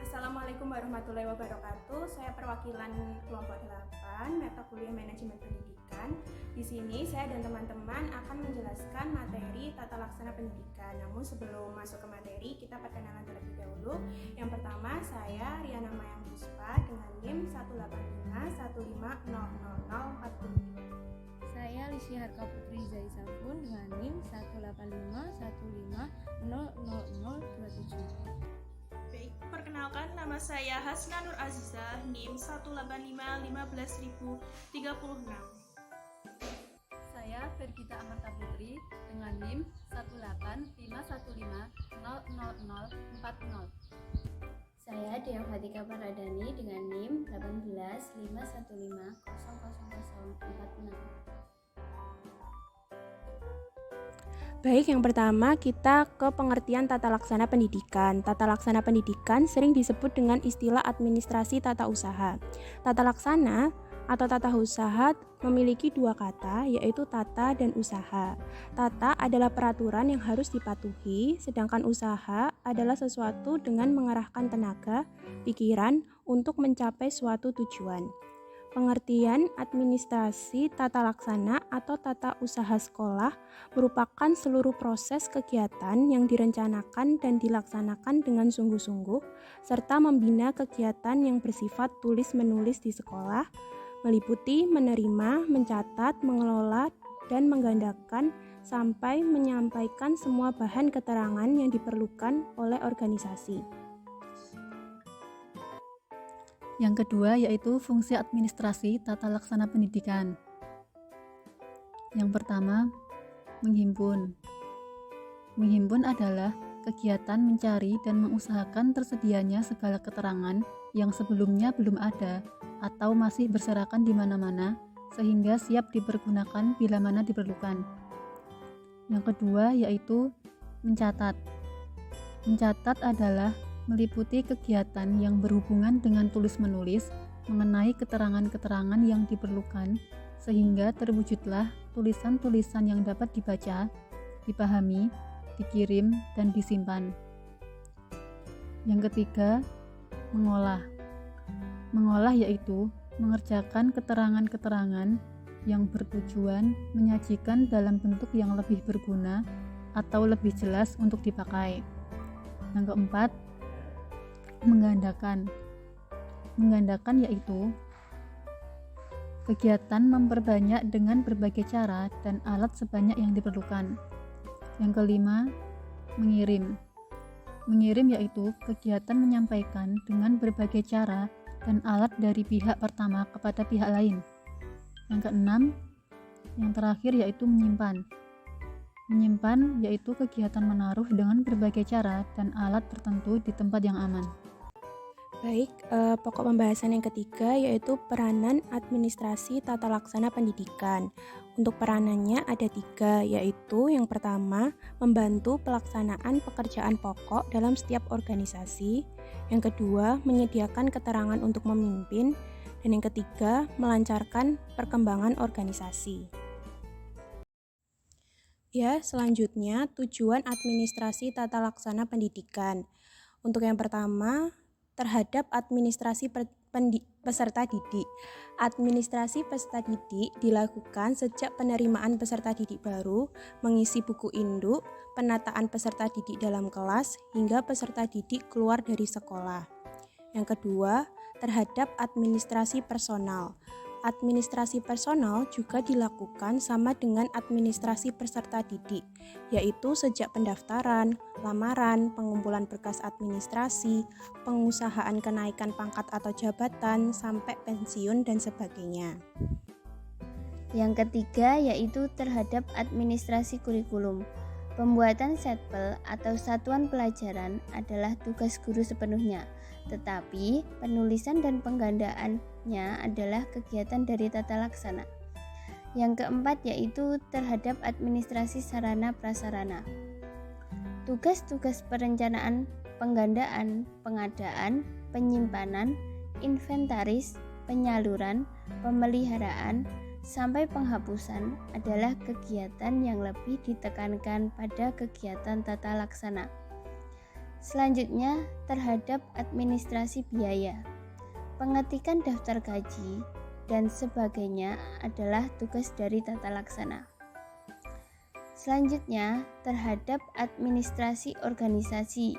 Assalamualaikum warahmatullahi wabarakatuh. Saya perwakilan kelompok 8 Mata Kuliah Manajemen Pendidikan. Di sini saya dan teman-teman akan menjelaskan materi tata laksana pendidikan. Namun sebelum masuk ke materi, kita perkenalan terlebih dahulu. Yang pertama, saya Riana Mayang Puspa dengan NIM 185150040. Saya Lisya Harka Putri Zaisafun dengan NIM 18515000027. Baik, perkenalkan nama saya Hasna Nur Aziza, NIM 185151036. Saya Fergita Amarta Putri dengan NIM 18515100040. Saya Dea Fatika Paradani dengan NIM 18515000046. Baik, yang pertama kita ke pengertian tata laksana pendidikan. Tata laksana pendidikan sering disebut dengan istilah administrasi tata usaha. Tata laksana atau tata usaha memiliki dua kata, yaitu tata dan usaha. Tata adalah peraturan yang harus dipatuhi, sedangkan usaha adalah sesuatu dengan mengerahkan tenaga, pikiran untuk mencapai suatu tujuan. Pengertian administrasi tata laksana atau tata usaha sekolah merupakan seluruh proses kegiatan yang direncanakan dan dilaksanakan dengan sungguh-sungguh, serta membina kegiatan yang bersifat tulis-menulis di sekolah, meliputi menerima, mencatat, mengelola, dan menggandakan sampai menyampaikan semua bahan keterangan yang diperlukan oleh organisasi. Yang kedua yaitu fungsi administrasi tata laksana pendidikan. Yang pertama, menghimpun. Menghimpun adalah kegiatan mencari dan mengusahakan tersedianya segala keterangan yang sebelumnya belum ada atau masih berserakan di mana-mana sehingga siap dipergunakan bila mana diperlukan. Yang kedua yaitu mencatat. Mencatat adalah meliputi kegiatan yang berhubungan dengan tulis-menulis mengenai keterangan-keterangan yang diperlukan sehingga terwujudlah tulisan-tulisan yang dapat dibaca, dipahami, dikirim, dan disimpan. Yang ketiga, mengolah. Mengolah yaitu mengerjakan keterangan-keterangan yang bertujuan menyajikan dalam bentuk yang lebih berguna atau lebih jelas untuk dipakai. Yang keempat, menggandakan. Menggandakan yaitu kegiatan memperbanyak dengan berbagai cara dan alat sebanyak yang diperlukan. Yang kelima, mengirim. Mengirim yaitu kegiatan menyampaikan dengan berbagai cara dan alat dari pihak pertama kepada pihak lain. Yang keenam, yang terakhir yaitu menyimpan. Menyimpan yaitu kegiatan menaruh dengan berbagai cara dan alat tertentu di tempat yang aman. Baik, pokok pembahasan yang ketiga yaitu peranan administrasi tata laksana pendidikan. Untuk peranannya ada 3, yaitu yang pertama, membantu pelaksanaan pekerjaan pokok dalam setiap organisasi. Yang kedua, menyediakan keterangan untuk memimpin. Dan yang ketiga, melancarkan perkembangan organisasi. Ya, selanjutnya tujuan administrasi tata laksana pendidikan. Untuk yang pertama, terhadap administrasi peserta didik. Administrasi peserta didik dilakukan sejak penerimaan peserta didik baru, mengisi buku induk, penataan peserta didik dalam kelas, hingga peserta didik keluar dari sekolah. Yang kedua, terhadap administrasi personal. Administrasi personal juga dilakukan sama dengan administrasi peserta didik, yaitu sejak pendaftaran, lamaran, pengumpulan berkas administrasi, pengusahaan kenaikan pangkat atau jabatan, sampai pensiun dan sebagainya. Yang ketiga yaitu terhadap administrasi kurikulum. Pembuatan setpel atau satuan pelajaran adalah tugas guru sepenuhnya, tetapi penulisan dan penggandaannya adalah kegiatan dari tata laksana. Yang keempat yaitu terhadap administrasi sarana prasarana. Tugas-tugas perencanaan, penggandaan, pengadaan, penyimpanan, inventaris, penyaluran, pemeliharaan, sampai penghapusan adalah kegiatan yang lebih ditekankan pada kegiatan tata laksana. Selanjutnya, terhadap administrasi biaya. Pengetikan daftar gaji dan sebagainya adalah tugas dari tata laksana. Selanjutnya, terhadap administrasi organisasi.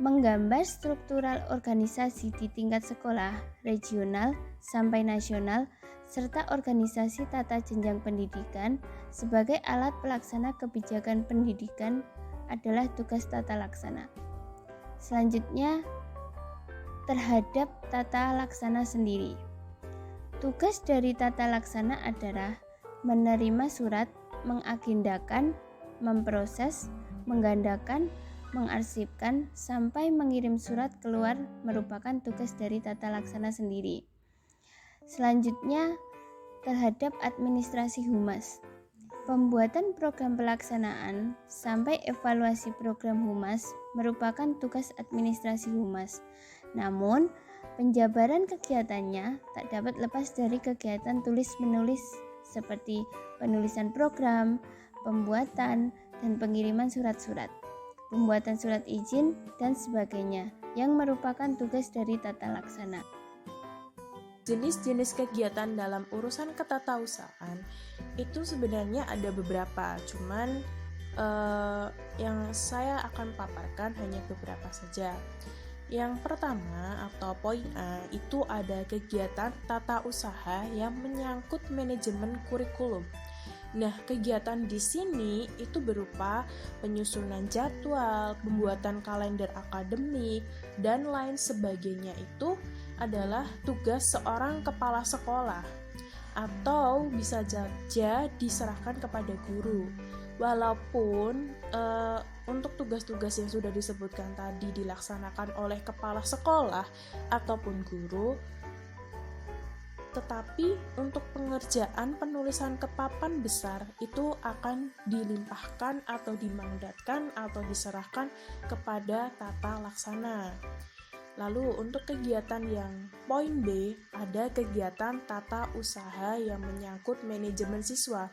Menggambar struktural organisasi di tingkat sekolah, regional, sampai nasional, serta organisasi tata jenjang pendidikan sebagai alat pelaksana kebijakan pendidikan adalah tugas tata laksana. Selanjutnya, terhadap tata laksana sendiri. Tugas dari tata laksana adalah menerima surat, mengagendakan, memproses, menggandakan, mengarsipkan, sampai mengirim surat keluar merupakan tugas dari tata laksana sendiri. Selanjutnya, terhadap administrasi humas. Pembuatan program pelaksanaan sampai evaluasi program humas merupakan tugas administrasi humas. Namun, penjabaran kegiatannya tak dapat lepas dari kegiatan tulis-menulis seperti penulisan program, pembuatan, dan pengiriman surat-surat, pembuatan surat izin, dan sebagainya yang merupakan tugas dari tata laksana. Jenis-jenis kegiatan dalam urusan ketatausahaan itu sebenarnya ada beberapa, cuman yang saya akan paparkan hanya beberapa saja. Yang pertama atau poin A itu ada kegiatan tata usaha yang menyangkut manajemen kurikulum. Nah, kegiatan di sini itu berupa penyusunan jadwal, pembuatan kalender akademik, dan lain sebagainya itu adalah tugas seorang kepala sekolah atau bisa saja diserahkan kepada guru. Walaupun untuk tugas-tugas yang sudah disebutkan tadi dilaksanakan oleh kepala sekolah ataupun guru, tetapi untuk pengerjaan penulisan ke papan besar itu akan dilimpahkan atau dimandatkan atau diserahkan kepada tata laksana. Lalu untuk kegiatan yang poin B, ada kegiatan tata usaha yang menyangkut manajemen siswa.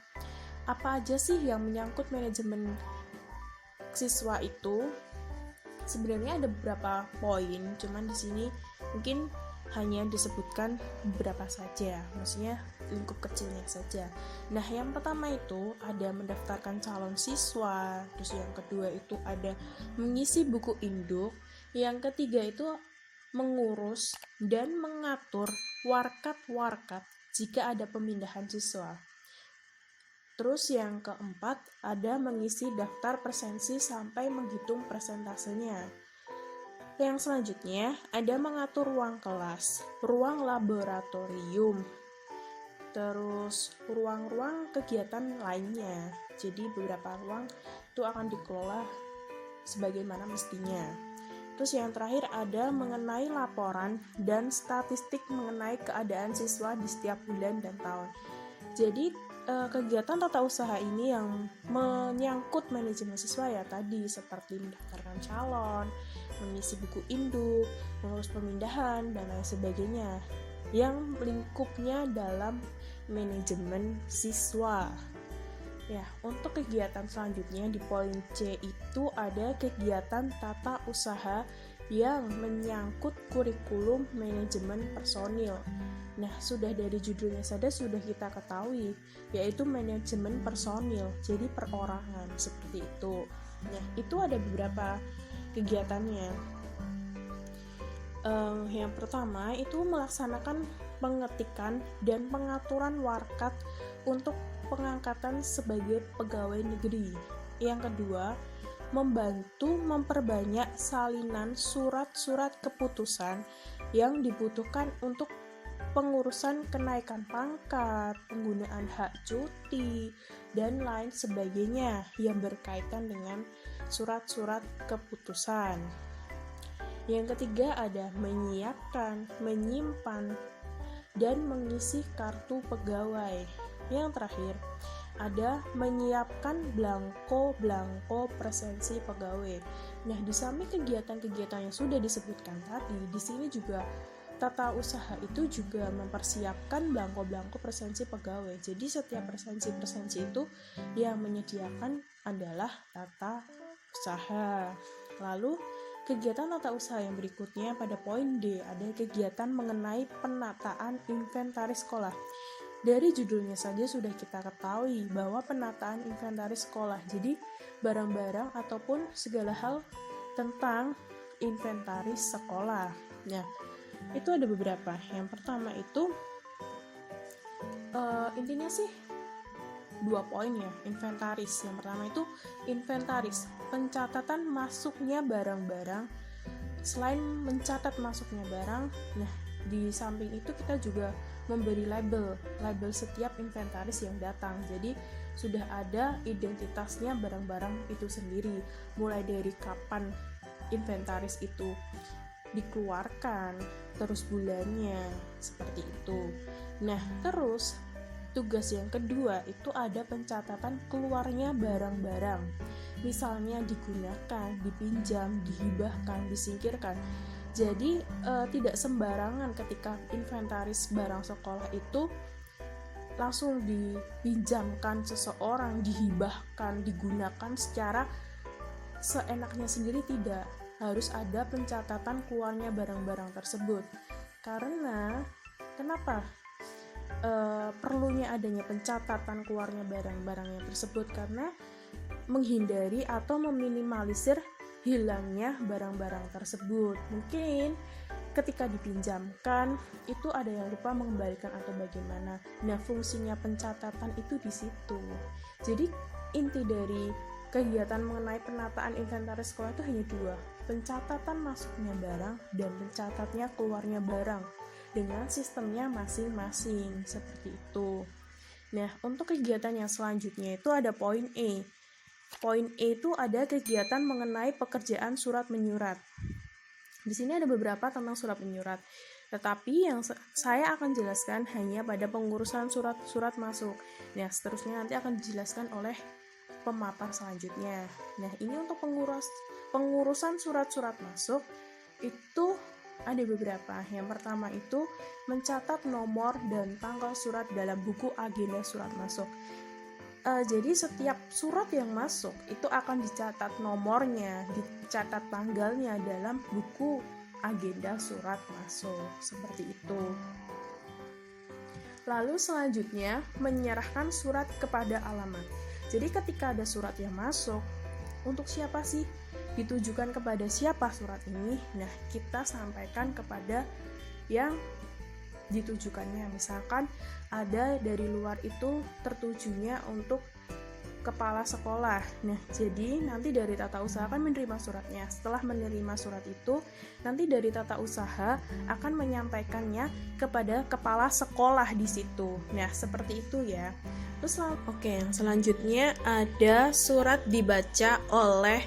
Apa aja sih yang menyangkut manajemen siswa itu? Sebenarnya ada beberapa poin, cuman di sini mungkin hanya disebutkan beberapa saja, maksudnya lingkup kecilnya saja. Nah, yang pertama itu ada mendaftarkan calon siswa, terus yang kedua itu ada mengisi buku induk, yang ketiga itu mengurus dan mengatur warkat-warkat jika ada pemindahan siswa. Terus yang keempat ada mengisi daftar presensi sampai menghitung persentasenya. Yang selanjutnya ada mengatur ruang kelas, ruang laboratorium, terus ruang-ruang kegiatan lainnya. Jadi beberapa ruang itu akan dikelola sebagaimana mestinya. Terus yang terakhir ada mengenai laporan dan statistik mengenai keadaan siswa di setiap bulan dan tahun. Jadi kegiatan tata usaha ini yang menyangkut manajemen siswa ya tadi, seperti mendaftarkan calon, mengisi buku induk, mengurus pemindahan, dan lain sebagainya, yang lingkupnya dalam manajemen siswa. Ya, untuk kegiatan selanjutnya di poin C itu ada kegiatan tata usaha yang menyangkut kurikulum manajemen personil. Nah, sudah dari judulnya saja sudah kita ketahui, yaitu manajemen personil, jadi perorangan seperti itu. Nah, itu ada beberapa kegiatannya. Yang pertama itu melaksanakan pengetikan dan pengaturan warkat untuk pengangkatan sebagai pegawai negeri. Yang kedua, membantu memperbanyak salinan surat-surat keputusan yang dibutuhkan untuk pengurusan kenaikan pangkat, penggunaan hak cuti, dan lain sebagainya yang berkaitan dengan surat-surat keputusan. Yang ketiga ada menyiapkan, menyimpan, dan mengisi kartu pegawai. Yang terakhir ada menyiapkan belangko presensi pegawai. Nah, di samping kegiatan-kegiatan yang sudah disebutkan tadi, di sini juga tata usaha itu juga mempersiapkan belangko presensi pegawai. Jadi setiap presensi itu yang menyediakan adalah tata usaha. Lalu kegiatan tata usaha yang berikutnya pada poin D ada kegiatan mengenai penataan inventaris sekolah. Dari judulnya saja sudah kita ketahui bahwa penataan inventaris sekolah. Jadi barang-barang ataupun segala hal tentang inventaris sekolah. Nah, itu ada beberapa. Yang pertama itu intinya sih 2 poin ya, inventaris. Yang pertama itu inventaris, pencatatan masuknya barang-barang. Selain mencatat masuknya barang, nah di samping itu kita juga memberi label setiap inventaris yang datang. Jadi sudah ada identitasnya barang-barang itu sendiri, mulai dari kapan inventaris itu dikeluarkan, terus bulannya, seperti itu. Nah, terus tugas yang kedua itu ada pencatatan keluarnya barang-barang. Misalnya digunakan, dipinjam, dihibahkan, disingkirkan. Jadi tidak sembarangan ketika inventaris barang sekolah itu langsung dipinjamkan seseorang, dihibahkan, digunakan secara seenaknya sendiri, tidak. Harus ada pencatatan keluarnya barang-barang tersebut. Karena kenapa perlunya adanya pencatatan keluarnya barang-barangnya tersebut? Karena menghindari atau meminimalisir hilangnya barang-barang tersebut. Mungkin ketika dipinjamkan itu ada yang lupa mengembalikan atau bagaimana. Nah, fungsinya pencatatan itu di situ. Jadi inti dari kegiatan mengenai penataan inventaris sekolah itu hanya 2, pencatatan masuknya barang dan pencatatnya keluarnya barang dengan sistemnya masing-masing, seperti itu. Nah, untuk kegiatan yang selanjutnya itu ada poin E. Poin E itu ada kegiatan mengenai pekerjaan surat menyurat. Di sini ada beberapa tentang surat menyurat, tetapi yang saya akan jelaskan hanya pada pengurusan surat-surat masuk. Nah, seterusnya nanti akan dijelaskan oleh pemaparan selanjutnya. Nah, ini untuk pengurusan surat-surat masuk itu ada beberapa. Yang pertama itu mencatat nomor dan tanggal surat dalam buku agenda surat masuk. Jadi setiap surat yang masuk itu akan dicatat nomornya, dicatat tanggalnya dalam buku agenda surat masuk, seperti itu. Lalu selanjutnya menyerahkan surat kepada alamat. Jadi ketika ada surat yang masuk, untuk siapa sih? Ditujukan kepada siapa surat ini? Nah, kita sampaikan kepada yang ditujukannya. Misalkan ada dari luar itu tertujunya untuk kepala sekolah. Nah, jadi nanti dari tata usaha akan menerima suratnya. Setelah menerima surat itu, nanti dari tata usaha akan menyampaikannya kepada kepala sekolah di situ. Nah, seperti itu ya. Terus yang selanjutnya ada surat dibaca oleh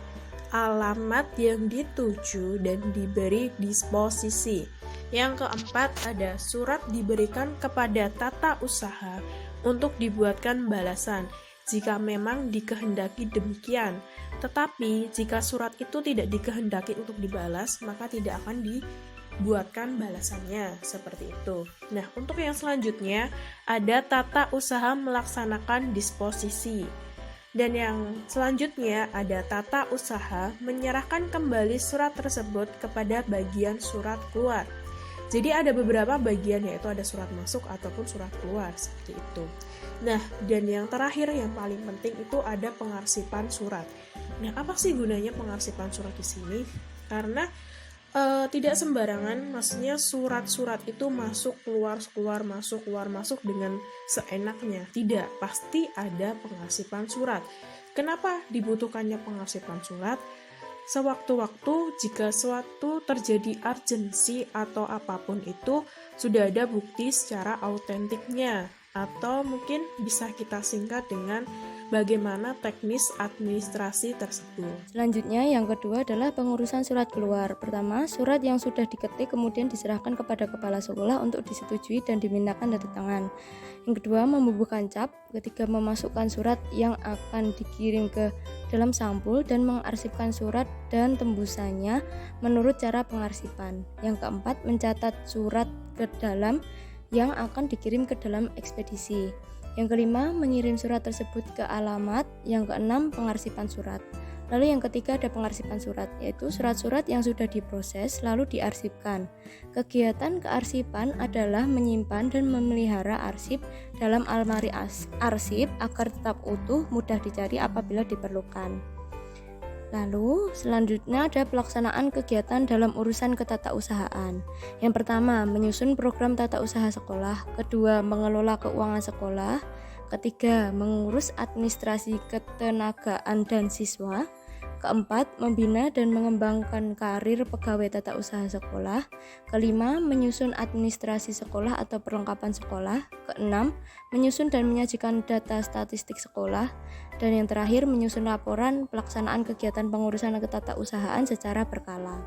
alamat yang dituju dan diberi disposisi. Yang keempat ada surat diberikan kepada tata usaha untuk dibuatkan balasan jika memang dikehendaki demikian. Tetapi jika surat itu tidak dikehendaki untuk dibalas, maka tidak akan dibuatkan balasannya, seperti itu. Nah, untuk yang selanjutnya ada tata usaha melaksanakan disposisi. Dan yang selanjutnya ada tata usaha menyerahkan kembali surat tersebut kepada bagian surat keluar. Jadi ada beberapa bagian, yaitu ada surat masuk ataupun surat keluar, seperti itu. Nah, dan yang terakhir yang paling penting itu ada pengarsipan surat. Nah, apa sih gunanya pengarsipan surat di sini? Karena Tidak sembarangan, maksudnya surat-surat itu masuk keluar masuk dengan seenaknya. Tidak, pasti ada pengarsipan surat. Kenapa dibutuhkannya pengarsipan surat? Sewaktu-waktu jika suatu terjadi urgensi atau apapun itu sudah ada bukti secara autentiknya, atau mungkin bisa kita singkat dengan bagaimana teknis administrasi tersebut. Selanjutnya yang kedua adalah pengurusan surat keluar. Pertama, surat yang sudah diketik kemudian diserahkan kepada kepala sekolah untuk disetujui dan dimintakan tanda tangan. Yang kedua, membubuhkan cap. Ketiga, memasukkan surat yang akan dikirim ke dalam sampul dan mengarsipkan surat dan tembusannya menurut cara pengarsipan. Yang keempat, mencatat surat ke dalam yang akan dikirim ke dalam ekspedisi. Yang kelima, mengirim surat tersebut ke alamat. Yang keenam, pengarsipan surat. Lalu yang ketiga ada pengarsipan surat, yaitu surat-surat yang sudah diproses lalu diarsipkan. Kegiatan kearsipan adalah menyimpan dan memelihara arsip dalam almari arsip agar tetap utuh, mudah dicari apabila diperlukan. Lalu selanjutnya ada pelaksanaan kegiatan dalam urusan ketatausahaan. Yang pertama, menyusun program tata usaha sekolah. Kedua, mengelola keuangan sekolah. Ketiga, mengurus administrasi ketenagaan dan siswa. Keempat, membina dan mengembangkan karir pegawai tata usaha sekolah. Kelima, menyusun administrasi sekolah atau perlengkapan sekolah. Keenam, menyusun dan menyajikan data statistik sekolah. Dan yang terakhir, menyusun laporan pelaksanaan kegiatan pengurusan ketatausahaan secara berkala.